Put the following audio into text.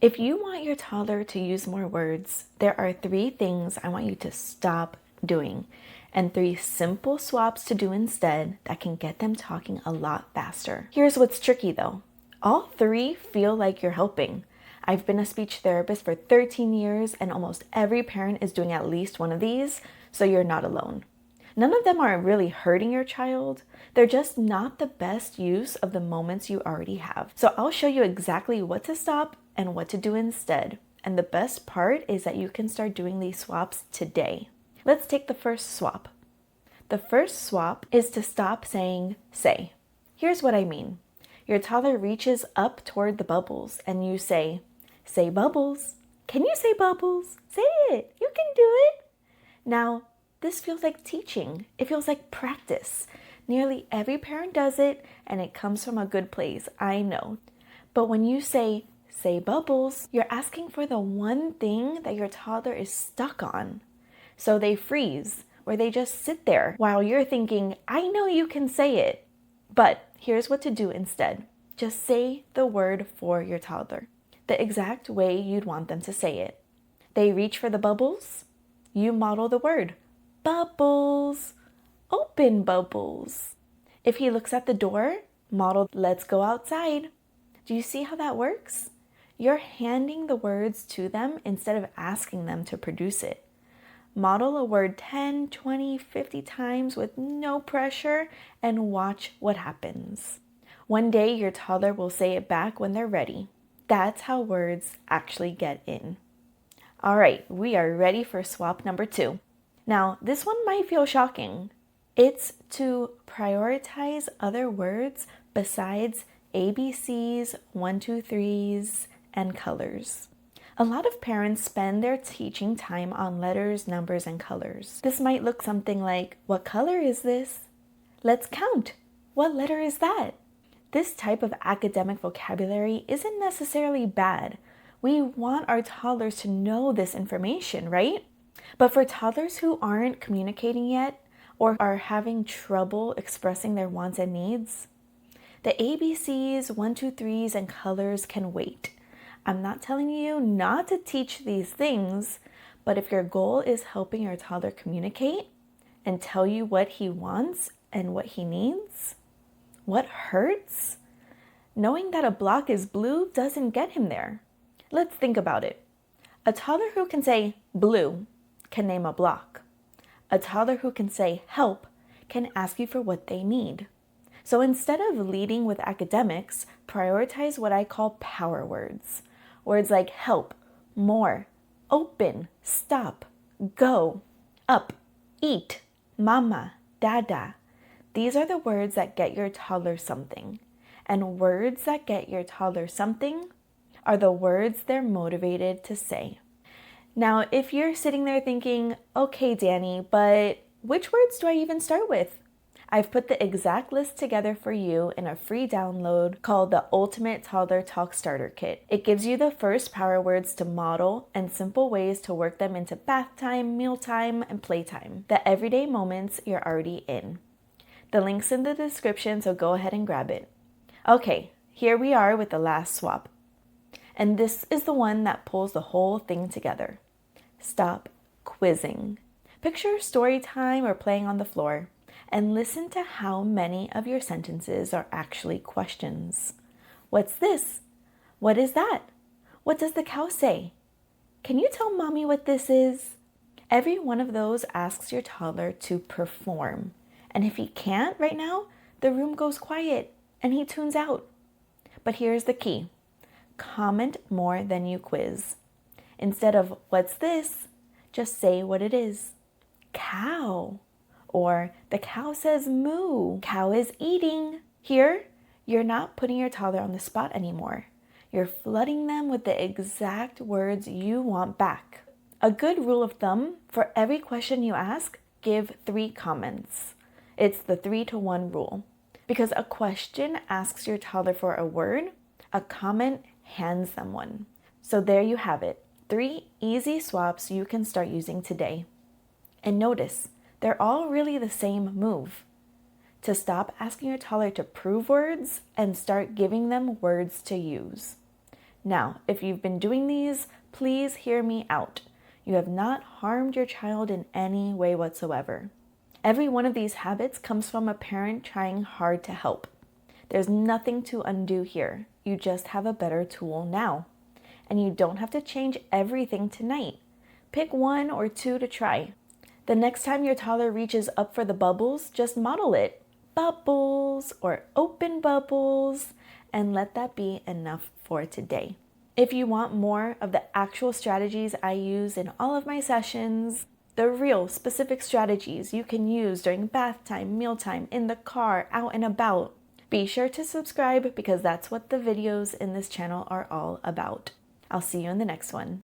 If you want your toddler to use more words, there are 3 things I want you to stop doing, and 3 simple swaps to do instead that can get them talking a lot faster. Here's what's tricky though. All 3 feel like you're helping. I've been a speech therapist for 13 years, and almost every parent is doing at least one of these, so you're not alone. None of them are really hurting your child. They're just not the best use of the moments you already have. So I'll show you exactly what to stop and what to do instead. And the best part is that you can start doing these swaps today. Let's take the first swap. The first swap is to stop saying say. Here's what I mean. Your toddler reaches up toward the bubbles and you say bubbles. Can you say bubbles? Say it. You can do it. Now, this feels like teaching. It feels like practice. Nearly every parent does it, and it comes from a good place, I know. But when you say bubbles, you're asking for the one thing that your toddler is stuck on. So they freeze, or they just sit there while you're thinking, I know you can say it. But here's what to do instead. Just say the word for your toddler, the exact way you'd want them to say it. They reach for the bubbles. You model the word. Bubbles. Open bubbles. If he looks at the door, model let's go outside. Do you see how that works? You're handing the words to them instead of asking them to produce it. Model a word 10, 20, 50 times with no pressure and watch what happens. One day your toddler will say it back when they're ready. That's how words actually get in. All right, we are ready for swap number 2. Now, this one might feel shocking. It's to prioritize other words besides ABCs, 1, 2, 3s, and colors. A lot of parents spend their teaching time on letters, numbers, and colors. This might look something like, what color is this? Let's count. What letter is that? This type of academic vocabulary isn't necessarily bad. We want our toddlers to know this information, right? But for toddlers who aren't communicating yet or are having trouble expressing their wants and needs, the ABCs, 1, 2, 3s, and colors can wait. I'm not telling you not to teach these things, but if your goal is helping your toddler communicate and tell you what he wants and what he needs, what hurts, knowing that a block is blue doesn't get him there. Let's think about it. A toddler who can say blue can name a block. A toddler who can say help can ask you for what they need. So instead of leading with academics, prioritize what I call power words. Words like help, more, open, stop, go, up, eat, mama, dada. These are the words that get your toddler something. And words that get your toddler something are the words they're motivated to say. Now, if you're sitting there thinking, okay, Danny, but which words do I even start with? I've put the exact list together for you in a free download called the Ultimate Toddler Talk Starter Kit. It gives you the first power words to model and simple ways to work them into bath time, mealtime, and playtime, the everyday moments you're already in. The link's in the description, so go ahead and grab it. Okay, here we are with the last swap. And this is the one that pulls the whole thing together. Stop quizzing. Picture story time or playing on the floor, and listen to how many of your sentences are actually questions. What's this? What is that? What does the cow say? Can you tell mommy what this is? Every one of those asks your toddler to perform. And if he can't right now, the room goes quiet and he tunes out. But here's the key. Comment more than you quiz. Instead of what's this, just say what it is. Cow. Or the cow says moo. Cow is eating. Here, you're not putting your toddler on the spot anymore. You're flooding them with the exact words you want back. A good rule of thumb, for every question you ask, give 3 comments. It's the 3-to-1 rule. Because a question asks your toddler for a word, a comment hands them one. So there you have it. 3 easy swaps you can start using today. And notice, they're all really the same move. To stop asking your toddler to prove words and start giving them words to use. Now, if you've been doing these, please hear me out. You have not harmed your child in any way whatsoever. Every one of these habits comes from a parent trying hard to help. There's nothing to undo here. You just have a better tool now. And you don't have to change everything tonight. Pick 1 or 2 to try. The next time your toddler reaches up for the bubbles, just model it. Bubbles or open bubbles, and let that be enough for today. If you want more of the actual strategies I use in all of my sessions, the real specific strategies you can use during bath time, mealtime, in the car, out and about, be sure to subscribe because that's what the videos in this channel are all about. I'll see you in the next one.